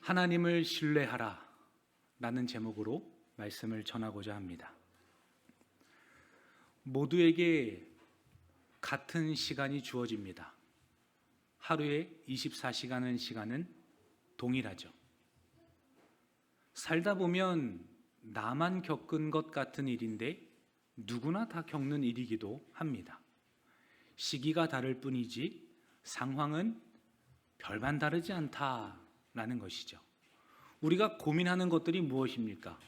하나님을 신뢰하라 라는 제목으로 말씀을 전하고자 합니다. 모두에게 같은 시간이 주어집니다. 하루에 24시간은 동일하죠. 살다 보면 나만 겪은 것 같은 일인데 누구나 다 겪는 일이기도 합니다. 시기가 다를 뿐이지 상황은 별반 다르지 않다라는 것이죠. 우리가 고민하는 것들이 무엇입니까?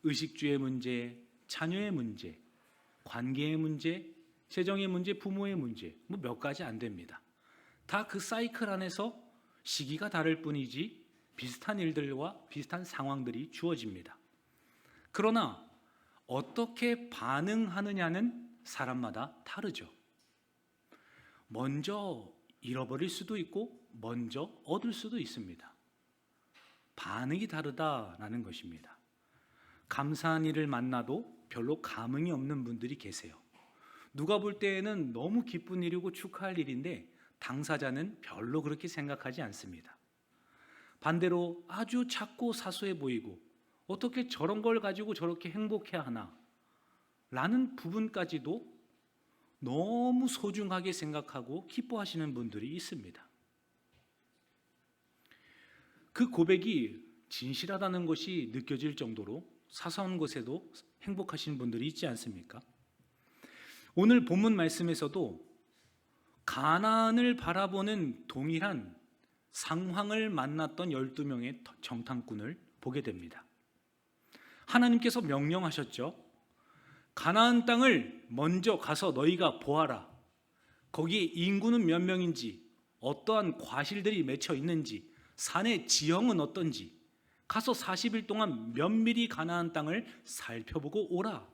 의식주의 문제, 자녀의 문제, 관계의 문제, 재정의 문제, 부모의 문제, 몇 가지 안 됩니다. 다 그 사이클 안에서 시기가 다를 뿐이지 비슷한 일들과 비슷한 상황들이 주어집니다. 그러나 어떻게 반응하느냐는 사람마다 다르죠. 먼저 잃어버릴 수도 있고 먼저 얻을 수도 있습니다. 반응이 다르다라는 것입니다. 감사한 일을 만나도 별로 감흥이 없는 분들이 계세요. 누가 볼 때에는 너무 기쁜 일이고 축하할 일인데 당사자는 별로 그렇게 생각하지 않습니다. 반대로 아주 작고 사소해 보이고 어떻게 저런 걸 가지고 저렇게 행복해야 하나 라는 부분까지도 너무 소중하게 생각하고 기뻐하시는 분들이 있습니다. 그 고백이 진실하다는 것이 느껴질 정도로 사소한 것에도 행복하신 분들이 있지 않습니까? 오늘 본문 말씀에서도 가나안을 바라보는 동일한 상황을 만났던 12명의 정탐꾼을 보게 됩니다. 하나님께서 명령하셨죠. 가나안 땅을 먼저 가서 너희가 보아라. 거기에 인구는 몇 명인지, 어떠한 과실들이 맺혀 있는지, 산의 지형은 어떤지 가서 40일 동안 면밀히 가나안 땅을 살펴보고 오라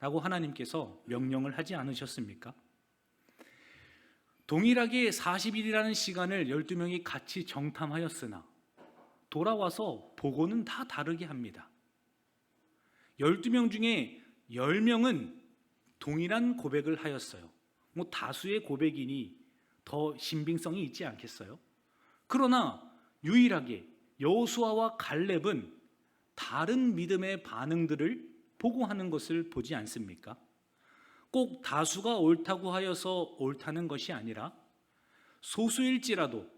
라고 하나님께서 명령을 하지 않으셨습니까? 동일하게 40일이라는 시간을 12명이 같이 정탐하였으나 돌아와서 보고는 다 다르게 합니다. 12명 중에 10명은 동일한 고백을 하였어요. 다수의 고백이니 더 신빙성이 있지 않겠어요? 그러나 유일하게 여호수아와 갈렙은 다른 믿음의 반응들을 보고하는 것을 보지 않습니까? 꼭 다수가 옳다고 하여서 옳다는 것이 아니라 소수일지라도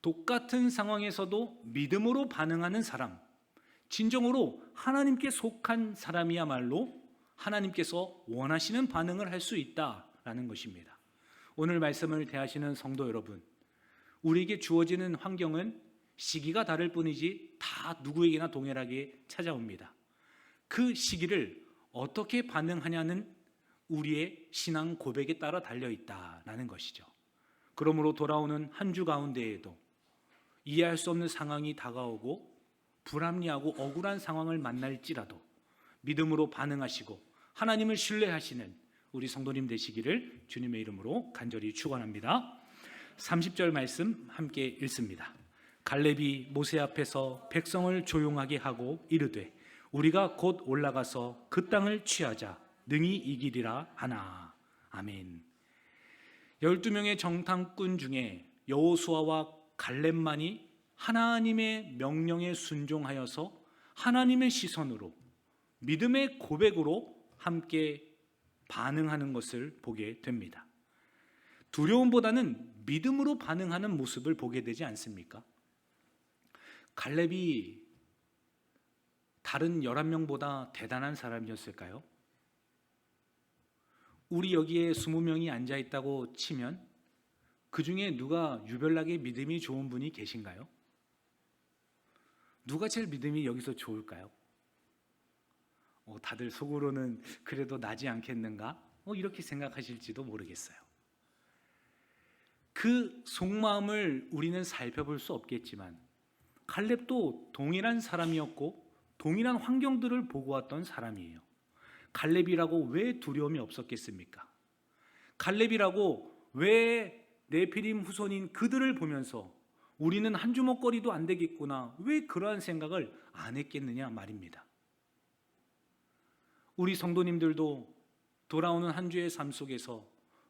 똑같은 상황에서도 믿음으로 반응하는 사람, 진정으로 하나님께 속한 사람이야말로 하나님께서 원하시는 반응을 할 수 있다라는 것입니다. 오늘 말씀을 대하시는 성도 여러분, 우리에게 주어지는 환경은 시기가 다를 뿐이지 다 누구에게나 동일하게 찾아옵니다. 그 시기를 어떻게 반응하냐는 우리의 신앙 고백에 따라 달려있다라는 것이죠. 그러므로 돌아오는 한 주 가운데에도 이해할 수 없는 상황이 다가오고 불합리하고 억울한 상황을 만날지라도 믿음으로 반응하시고 하나님을 신뢰하시는 우리 성도님 되시기를 주님의 이름으로 간절히 축원합니다. 30절 말씀 함께 읽습니다. 갈렙이 모세 앞에서 백성을 조용하게 하고 이르되 우리가 곧 올라가서 그 땅을 취하자 능히 이기리라 하나. 아멘. 12명의 정탐꾼 중에 여호수아와 갈렙만이 하나님의 명령에 순종하여서 하나님의 시선으로 믿음의 고백으로 함께 반응하는 것을 보게 됩니다. 두려움보다는 믿음으로 반응하는 모습을 보게 되지 않습니까? 갈렙이 다른 11명보다 대단한 사람이었을까요? 우리 여기에 20명이 앉아있다고 치면 그 중에 누가 유별나게 믿음이 좋은 분이 계신가요? 누가 제일 믿음이 여기서 좋을까요? 다들 속으로는 그래도 나지 않겠는가? 이렇게 생각하실지도 모르겠어요. 그 속마음을 우리는 살펴볼 수 없겠지만 갈렙도 동일한 사람이었고 동일한 환경들을 보고 왔던 사람이에요. 갈렙이라고 왜 두려움이 없었겠습니까? 갈렙이라고 왜 네피림 후손인 그들을 보면서 우리는 한 주먹거리도 안 되겠구나, 왜 그러한 생각을 안 했겠느냐 말입니다. 우리 성도님들도 돌아오는 한 주의 삶 속에서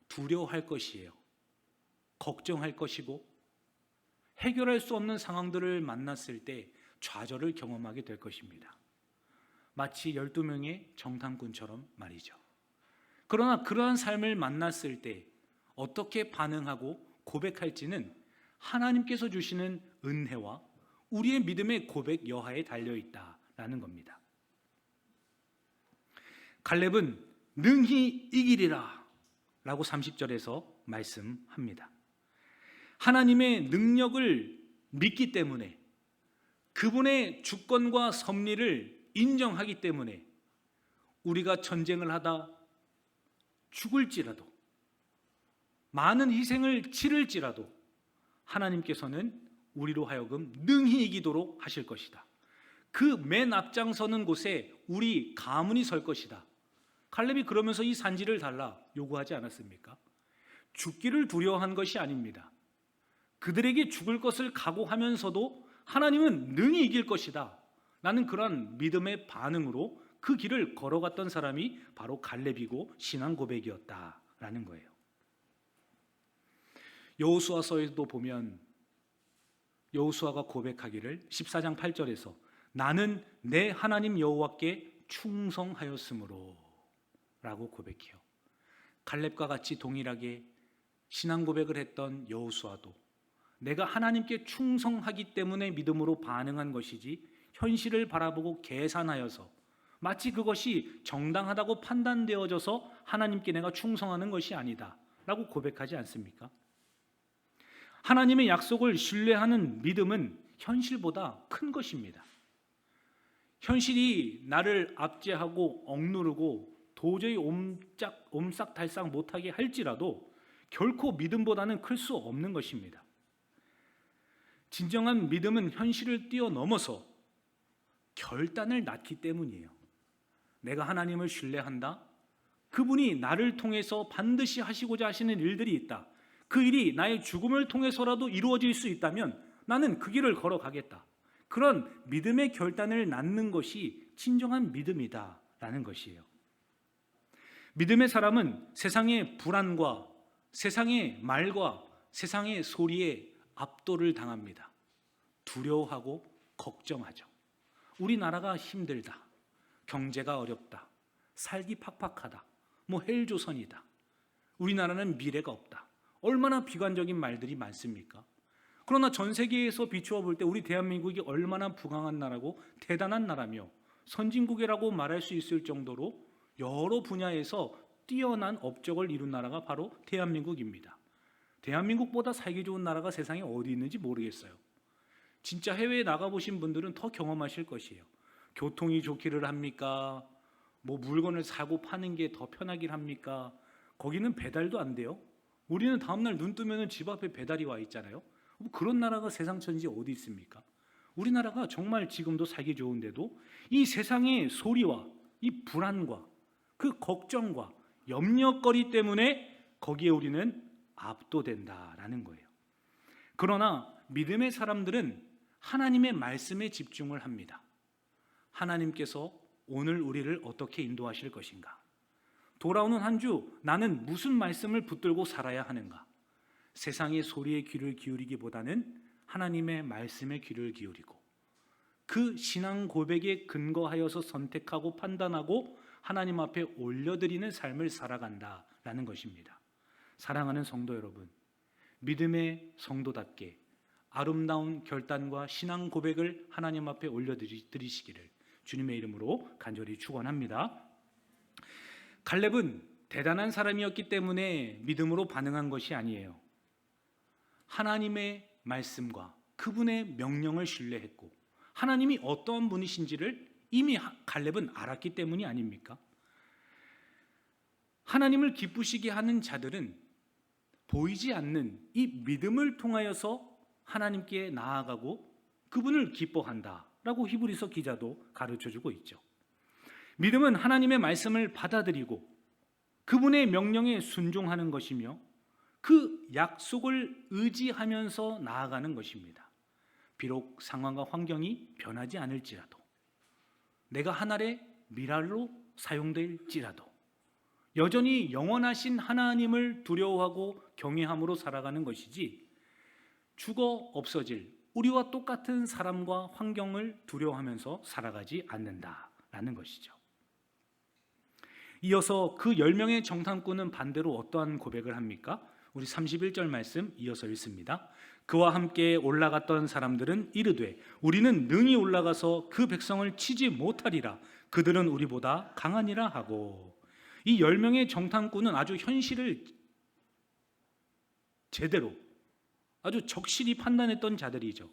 두려워할 것이에요. 걱정할 것이고 해결할 수 없는 상황들을 만났을 때 좌절을 경험하게 될 것입니다. 마치 12명의 정탐꾼처럼 말이죠. 그러나 그러한 삶을 만났을 때 어떻게 반응하고 고백할지는 하나님께서 주시는 은혜와 우리의 믿음의 고백 여하에 달려있다라는 겁니다. 갈렙은 능히 이기리라 라고 30절에서 말씀합니다. 하나님의 능력을 믿기 때문에, 그분의 주권과 섭리를 인정하기 때문에 우리가 전쟁을 하다 죽을지라도, 많은 희생을 치를지라도 하나님께서는 우리로 하여금 능히 이기도록 하실 것이다. 그 맨 앞장서는 곳에 우리 가문이 설 것이다. 갈렙이 그러면서 이 산지를 달라 요구하지 않았습니까? 죽기를 두려워한 것이 아닙니다. 그들에게 죽을 것을 각오하면서도 하나님은 능히 이길 것이다 라는 그런 믿음의 반응으로 그 길을 걸어갔던 사람이 바로 갈렙이고 신앙 고백이었다라는 거예요. 여호수아서에도 보면 여호수아가 고백하기를 14장 8절에서 나는 내 하나님 여호와께 충성하였으므로 라고 고백해요. 갈렙과 같이 동일하게 신앙 고백을 했던 여호수아도 내가 하나님께 충성하기 때문에 믿음으로 반응한 것이지 현실을 바라보고 계산하여서 마치 그것이 정당하다고 판단되어져서 하나님께 내가 충성하는 것이 아니다 라고 고백하지 않습니까? 하나님의 약속을 신뢰하는 믿음은 현실보다 큰 것입니다. 현실이 나를 압제하고 억누르고 도저히 옴싹달싹 못하게 할지라도 결코 믿음보다는 클 수 없는 것입니다. 진정한 믿음은 현실을 뛰어넘어서 결단을 낳기 때문이에요. 내가 하나님을 신뢰한다. 그분이 나를 통해서 반드시 하시고자 하시는 일들이 있다. 그 일이 나의 죽음을 통해서라도 이루어질 수 있다면 나는 그 길을 걸어가겠다. 그런 믿음의 결단을 낳는 것이 진정한 믿음이다라는 것이에요. 믿음의 사람은 세상의 불안과 세상의 말과 세상의 소리에 압도를 당합니다. 두려워하고 걱정하죠. 우리나라가 힘들다. 경제가 어렵다. 살기 팍팍하다. 헬조선이다. 우리나라는 미래가 없다. 얼마나 비관적인 말들이 많습니까? 그러나 전 세계에서 비추어 볼 때 우리 대한민국이 얼마나 부강한 나라고 대단한 나라며 선진국이라고 말할 수 있을 정도로 여러 분야에서 뛰어난 업적을 이룬 나라가 바로 대한민국입니다. 대한민국보다 살기 좋은 나라가 세상에 어디 있는지 모르겠어요. 진짜 해외에 나가보신 분들은 더 경험하실 것이에요. 교통이 좋기를 합니까? 물건을 사고 파는 게 더 편하길 합니까? 거기는 배달도 안 돼요. 우리는 다음날 눈 뜨면 집 앞에 배달이 와 있잖아요. 그런 나라가 세상 천지 어디 있습니까? 우리나라가 정말 지금도 살기 좋은데도 이 세상의 소리와 이 불안과 그 걱정과 염려거리 때문에 거기에 우리는 압도된다라는 거예요. 그러나 믿음의 사람들은 하나님의 말씀에 집중을 합니다. 하나님께서 오늘 우리를 어떻게 인도하실 것인가? 돌아오는 한 주 나는 무슨 말씀을 붙들고 살아야 하는가? 세상의 소리에 귀를 기울이기보다는 하나님의 말씀에 귀를 기울이고 그 신앙 고백에 근거하여서 선택하고 판단하고 하나님 앞에 올려드리는 삶을 살아간다라는 것입니다. 사랑하는 성도 여러분, 믿음의 성도답게 아름다운 결단과 신앙 고백을 하나님 앞에 올려드리시기를 주님의 이름으로 간절히 축원합니다. 갈렙은 대단한 사람이었기 때문에 믿음으로 반응한 것이 아니에요. 하나님의 말씀과 그분의 명령을 신뢰했고 하나님이 어떠한 분이신지를 이미 갈렙은 알았기 때문이 아닙니까? 하나님을 기쁘시게 하는 자들은 보이지 않는 이 믿음을 통하여서 하나님께 나아가고 그분을 기뻐한다라고 히브리서 기자도 가르쳐주고 있죠. 믿음은 하나님의 말씀을 받아들이고 그분의 명령에 순종하는 것이며 그 약속을 의지하면서 나아가는 것입니다. 비록 상황과 환경이 변하지 않을지라도, 내가 하늘의 미랄로 사용될지라도 여전히 영원하신 하나님을 두려워하고 경외함으로 살아가는 것이지 죽어 없어질 우리와 똑같은 사람과 환경을 두려워하면서 살아가지 않는다라는 것이죠. 이어서 그 10명의 정탐꾼은 반대로 어떠한 고백을 합니까? 우리 31절 말씀 이어서 읽습니다. 그와 함께 올라갔던 사람들은 이르되 우리는 능히 올라가서 그 백성을 치지 못하리라. 그들은 우리보다 강하니라 하고. 이 10명의 정탐꾼은 아주 현실을 제대로 아주 적실히 판단했던 자들이죠.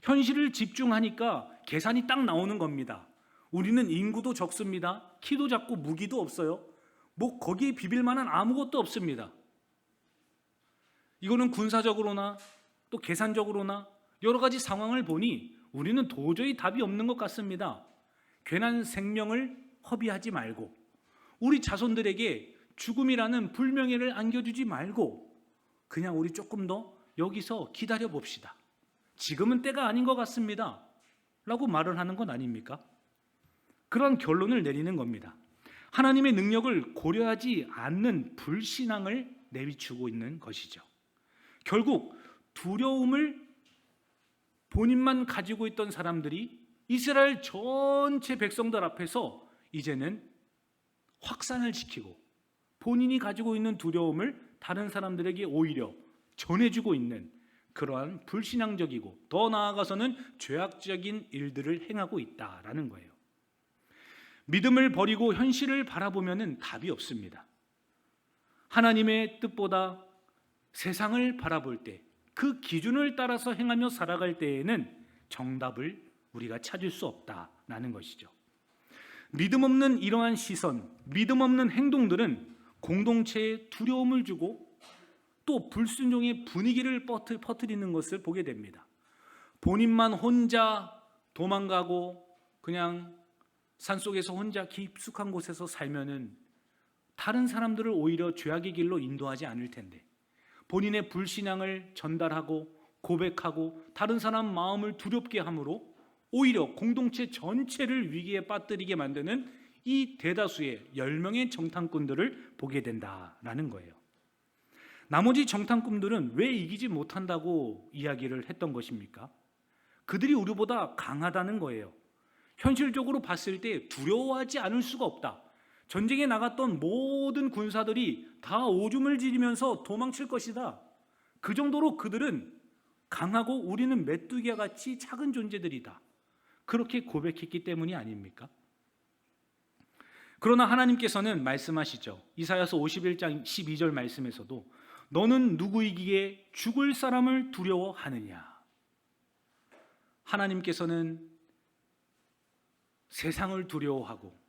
현실을 집중하니까 계산이 딱 나오는 겁니다. 우리는 인구도 적습니다. 키도 작고 무기도 없어요. 뭐 거기에 비빌 만한 아무것도 없습니다. 이거는 군사적으로나 또 계산적으로나 여러 가지 상황을 보니 우리는 도저히 답이 없는 것 같습니다. 괜한 생명을 허비하지 말고 우리 자손들에게 죽음이라는 불명예를 안겨주지 말고 그냥 우리 조금 더 여기서 기다려 봅시다. 지금은 때가 아닌 것 같습니다. 라고 말을 하는 건 아닙니까? 그런 결론을 내리는 겁니다. 하나님의 능력을 고려하지 않는 불신앙을 내비추고 있는 것이죠. 결국 두려움을 본인만 가지고 있던 사람들이 이스라엘 전체 백성들 앞에서 이제는 확산을 시키고 본인이 가지고 있는 두려움을 다른 사람들에게 오히려 전해주고 있는 그러한 불신앙적이고 더 나아가서는 죄악적인 일들을 행하고 있다라는 거예요. 믿음을 버리고 현실을 바라보면 답이 없습니다. 하나님의 뜻보다 세상을 바라볼 때 그 기준을 따라서 행하며 살아갈 때에는 정답을 우리가 찾을 수 없다라는 것이죠. 믿음 없는 이러한 시선, 믿음 없는 행동들은 공동체에 두려움을 주고 또 불순종의 분위기를 퍼뜨리는 것을 보게 됩니다. 본인만 혼자 도망가고 그냥 산속에서 혼자 깊숙한 곳에서 살면은 다른 사람들을 오히려 죄악의 길로 인도하지 않을 텐데 본인의 불신앙을 전달하고 고백하고 다른 사람 마음을 두렵게 함으로 오히려 공동체 전체를 위기에 빠뜨리게 만드는 이 대다수의 10명의 정탐꾼들을 보게 된다라는 거예요. 나머지 정탐꾼들은 왜 이기지 못한다고 이야기를 했던 것입니까? 그들이 우리보다 강하다는 거예요. 현실적으로 봤을 때 두려워하지 않을 수가 없다. 전쟁에 나갔던 모든 군사들이 다 오줌을 지리면서 도망칠 것이다. 그 정도로 그들은 강하고 우리는 메뚜기와 같이 작은 존재들이다. 그렇게 고백했기 때문이 아닙니까? 그러나 하나님께서는 말씀하시죠. 이사야서 51장 12절 말씀에서도 너는 누구이기에 죽을 사람을 두려워하느냐. 하나님께서는 세상을 두려워하고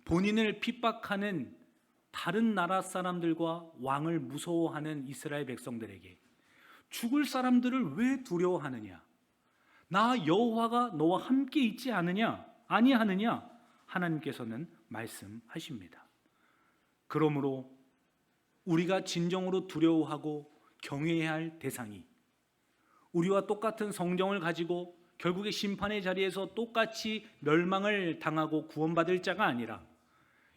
본인을 핍박하는 다른 나라 사람들과 왕을 무서워하는 이스라엘 백성들에게 죽을 사람들을 왜 두려워하느냐? 나 여호와가 너와 함께 있지 않느냐? 아니하느냐? 하나님께서는 말씀하십니다. 그러므로 우리가 진정으로 두려워하고 경외해야 할 대상이 우리와 똑같은 성정을 가지고 결국에 심판의 자리에서 똑같이 멸망을 당하고 구원받을 자가 아니라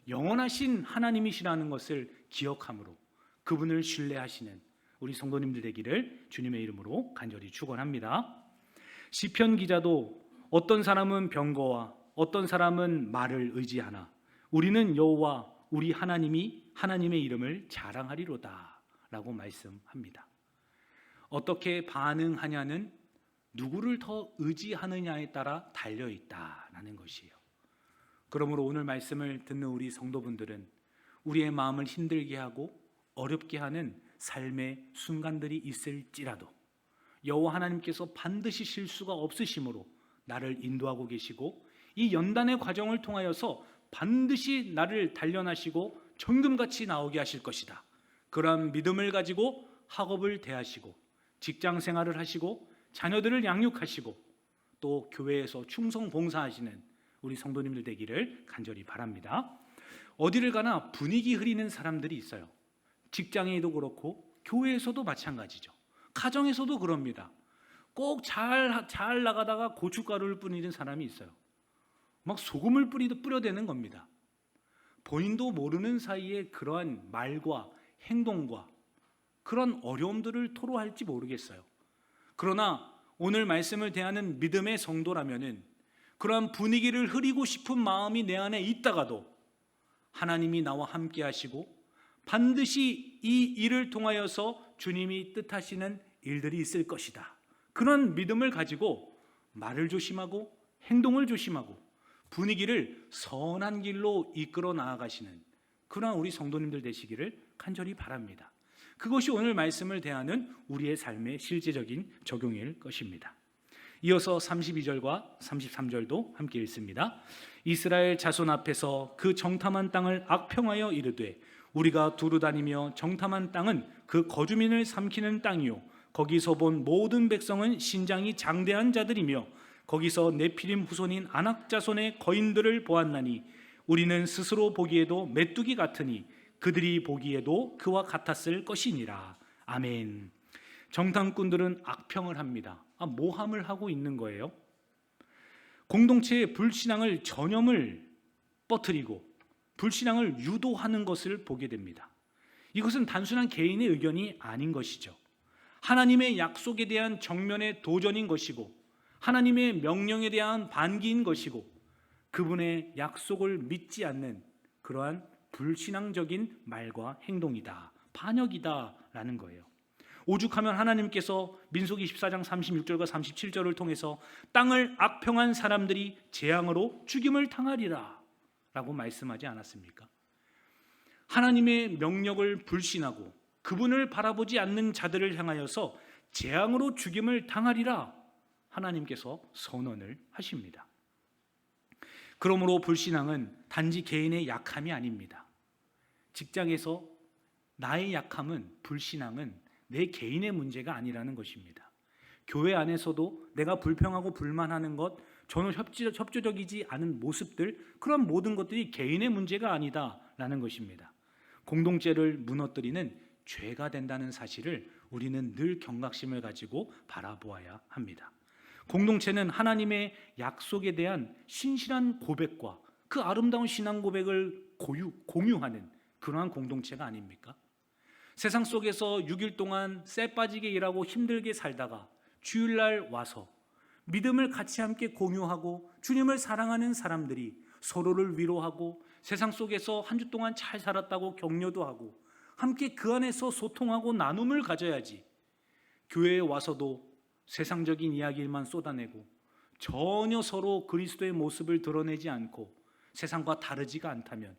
영원하신 하나님이시라는 것을 기억함으로 그분을 신뢰하시는 우리 성도님들 되기를 주님의 이름으로 간절히 축원합니다. 시편 기자도 어떤 사람은 병거와 어떤 사람은 말을 의지하나 우리는 여호와 우리 하나님의 이름을 자랑하리로다 라고 말씀합니다. 어떻게 반응하냐는 누구를 더 의지하느냐에 따라 달려있다라는 것이에요. 그러므로 오늘 말씀을 듣는 우리 성도분들은 우리의 마음을 힘들게 하고 어렵게 하는 삶의 순간들이 있을지라도 여호와 하나님께서 반드시 실수가 없으심으로 나를 인도하고 계시고 이 연단의 과정을 통하여서 반드시 나를 단련하시고 정금같이 나오게 하실 것이다. 그러한 믿음을 가지고 학업을 대하시고 직장 생활을 하시고 자녀들을 양육하시고 또 교회에서 충성 봉사하시는 우리 성도님들 되기를 간절히 바랍니다. 어디를 가나 분위기 흐리는 사람들이 있어요. 직장에도 그렇고 교회에서도 마찬가지죠. 가정에서도 그럽니다. 꼭 잘 나가다가 고춧가루를 뿌리는 사람이 있어요. 막 소금을 뿌려대는 겁니다. 본인도 모르는 사이에 그러한 말과 행동과 그런 어려움들을 토로할지 모르겠어요. 그러나 오늘 말씀을 대하는 믿음의 성도라면은 그러한 분위기를 흐리고 싶은 마음이 내 안에 있다가도 하나님이 나와 함께 하시고 반드시 이 일을 통하여서 주님이 뜻하시는 일들이 있을 것이다. 그런 믿음을 가지고 말을 조심하고 행동을 조심하고 분위기를 선한 길로 이끌어 나아가시는 그러한 우리 성도님들 되시기를 간절히 바랍니다. 그것이 오늘 말씀을 대하는 우리의 삶의 실제적인 적용일 것입니다. 이어서 32절과 33절도 함께 읽습니다. 이스라엘 자손 앞에서 그 정탐한 땅을 악평하여 이르되 우리가 두루 다니며 정탐한 땅은 그 거주민을 삼키는 땅이요 거기서 본 모든 백성은 신장이 장대한 자들이며 거기서 네피림 후손인 아낙 자손의 거인들을 보았나니 우리는 스스로 보기에도 메뚜기 같으니 그들이 보기에도 그와 같았을 것이니라. 아멘. 정탐꾼들은 악평을 합니다. 모함을 하고 있는 거예요. 공동체의 불신앙을 전염을 퍼뜨리고 불신앙을 유도하는 것을 보게 됩니다. 이것은 단순한 개인의 의견이 아닌 것이죠. 하나님의 약속에 대한 정면의 도전인 것이고 하나님의 명령에 대한 반기인 것이고 그분의 약속을 믿지 않는 그러한 불신앙적인 말과 행동이다, 반역이다라는 거예요. 오죽하면 하나님께서 민수기 14장 36절과 37절을 통해서 땅을 악평한 사람들이 재앙으로 죽임을 당하리라 라고 말씀하지 않았습니까? 하나님의 명령을 불신하고 그분을 바라보지 않는 자들을 향하여서 재앙으로 죽임을 당하리라 하나님께서 선언을 하십니다. 그러므로 불신앙은 단지 개인의 약함이 아닙니다. 직장에서 나의 약함은, 불신앙은 내 개인의 문제가 아니라는 것입니다. 교회 안에서도 내가 불평하고 불만하는 것, 전혀 협조적이지 않은 모습들, 그런 모든 것들이 개인의 문제가 아니다라는 것입니다. 공동체를 무너뜨리는 죄가 된다는 사실을 우리는 늘 경각심을 가지고 바라보아야 합니다. 공동체는 하나님의 약속에 대한 신실한 고백과 그 아름다운 신앙 고백을 공유하는 그러한 공동체가 아닙니까? 세상 속에서 6일 동안 쎄 빠지게 일하고 힘들게 살다가 주일날 와서 믿음을 같이 함께 공유하고 주님을 사랑하는 사람들이 서로를 위로하고 세상 속에서 한 주 동안 잘 살았다고 격려도 하고 함께 그 안에서 소통하고 나눔을 가져야지, 교회에 와서도 세상적인 이야기만 쏟아내고 전혀 서로 그리스도의 모습을 드러내지 않고 세상과 다르지가 않다면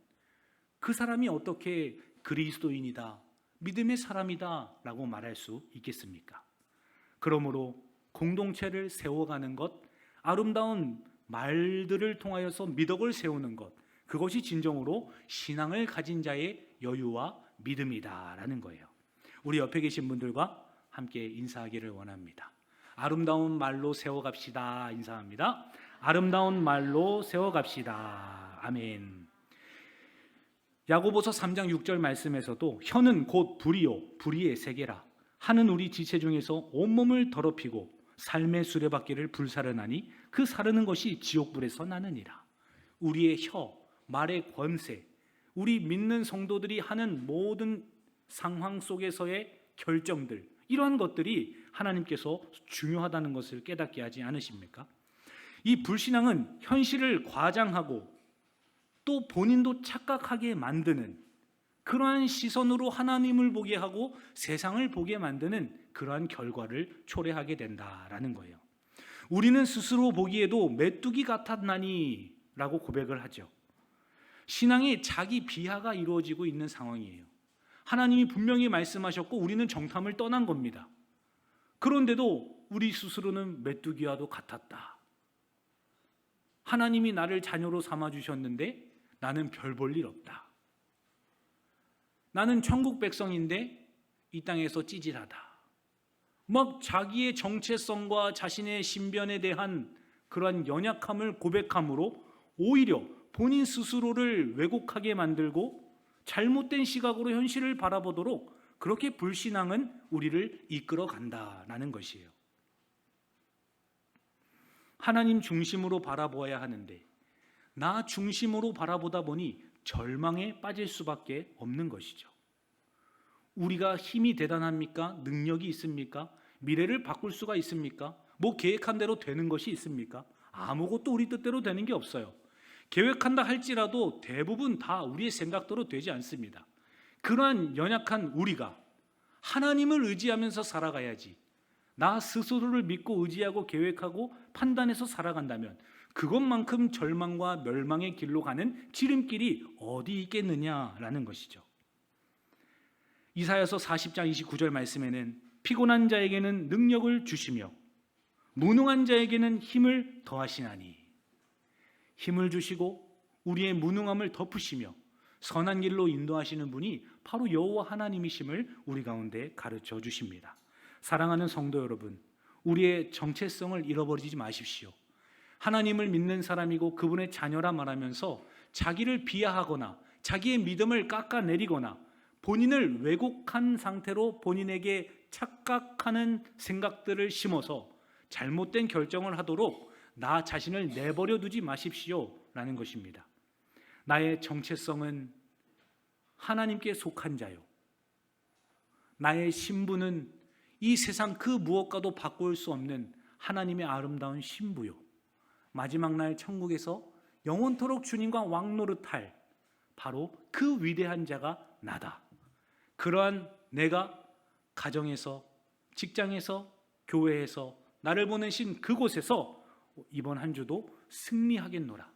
그 사람이 어떻게 그리스도인이다, 믿음의 사람이다 라고 말할 수 있겠습니까? 그러므로 공동체를 세워가는 것, 아름다운 말들을 통하여서 미덕을 세우는 것, 그것이 진정으로 신앙을 가진 자의 여유와 믿음이다라는 거예요. 우리 옆에 계신 분들과 함께 인사하기를 원합니다. 아름다운 말로 세워갑시다. 인사합니다. 아름다운 말로 세워갑시다. 아멘. 야고보서 3장 6절 말씀에서도 혀는 곧 불이요 불의의 세계라 하는 우리 지체 중에서 온몸을 더럽히고 삶의 수레바퀴를 불사르나니 그 사르는 것이 지옥불에서 나느니라. 우리의 혀, 말의 권세, 우리 믿는 성도들이 하는 모든 상황 속에서의 결정들, 이러한 것들이 하나님께서 중요하다는 것을 깨닫게 하지 않으십니까? 이 불신앙은 현실을 과장하고 또 본인도 착각하게 만드는 그러한 시선으로 하나님을 보게 하고 세상을 보게 만드는 그러한 결과를 초래하게 된다라는 거예요. 우리는 스스로 보기에도 메뚜기 같았나니 라고 고백을 하죠. 신앙이 자기 비하가 이루어지고 있는 상황이에요. 하나님이 분명히 말씀하셨고 우리는 정탐을 떠난 겁니다. 그런데도 우리 스스로는 메뚜기와도 같았다. 하나님이 나를 자녀로 삼아주셨는데 나는 별 볼 일 없다. 나는 천국 백성인데 이 땅에서 찌질하다. 막 자기의 정체성과 자신의 신변에 대한 그러한 연약함을 고백함으로 오히려 본인 스스로를 왜곡하게 만들고 잘못된 시각으로 현실을 바라보도록 그렇게 불신앙은 우리를 이끌어 간다라는 것이에요. 하나님 중심으로 바라보아야 하는데 나 중심으로 바라보다 보니 절망에 빠질 수밖에 없는 것이죠. 우리가 힘이 대단합니까? 능력이 있습니까? 미래를 바꿀 수가 있습니까? 뭐 계획한 대로 되는 것이 있습니까? 아무것도 우리 뜻대로 되는 게 없어요. 계획한다 할지라도 대부분 다 우리의 생각대로 되지 않습니다. 그러한 연약한 우리가 하나님을 의지하면서 살아가야지, 나 스스로를 믿고 의지하고 계획하고 판단해서 살아간다면 그것만큼 절망과 멸망의 길로 가는 지름길이 어디 있겠느냐라는 것이죠. 이사야서 40장 29절 말씀에는 피곤한 자에게는 능력을 주시며 무능한 자에게는 힘을 더하시나니, 힘을 주시고 우리의 무능함을 덮으시며 선한 길로 인도하시는 분이 바로 여호와 하나님이심을 우리 가운데 가르쳐 주십니다. 사랑하는 성도 여러분, 우리의 정체성을 잃어버리지 마십시오. 하나님을 믿는 사람이고 그분의 자녀라 말하면서 자기를 비하하거나 자기의 믿음을 깎아내리거나 본인을 왜곡한 상태로 본인에게 착각하는 생각들을 심어서 잘못된 결정을 하도록 나 자신을 내버려 두지 마십시오 라는 것입니다. 나의 정체성은 하나님께 속한 자요, 나의 신분은 이 세상 그 무엇과도 바꿀 수 없는 하나님의 아름다운 신부요, 마지막 날 천국에서 영원토록 주님과 왕노릇할 바로 그 위대한 자가 나다. 그러한 내가 가정에서, 직장에서, 교회에서, 나를 보내신 그곳에서 이번 한 주도 승리하겠노라.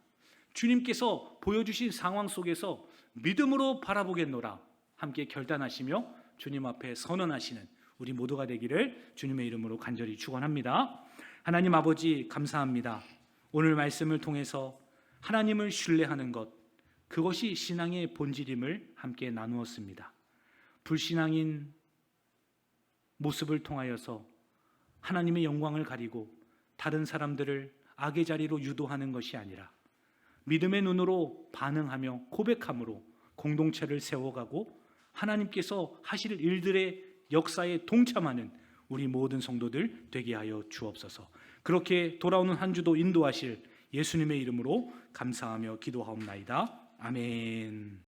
주님께서 보여주신 상황 속에서 믿음으로 바라보겠노라. 함께 결단하시며 주님 앞에 선언하시는 우리 모두가 되기를 주님의 이름으로 간절히 축원합니다. 하나님 아버지, 감사합니다. 오늘 말씀을 통해서 하나님을 신뢰하는 것, 그것이 신앙의 본질임을 함께 나누었습니다. 불신앙인 모습을 통하여서 하나님의 영광을 가리고 다른 사람들을 악의 자리로 유도하는 것이 아니라 믿음의 눈으로 반응하며 고백함으로 공동체를 세워가고 하나님께서 하실 일들의 역사에 동참하는 우리 모든 성도들 되게 하여 주옵소서. 그렇게 돌아오는 한 주도 인도하실 예수님의 이름으로 감사하며 기도하옵나이다. 아멘.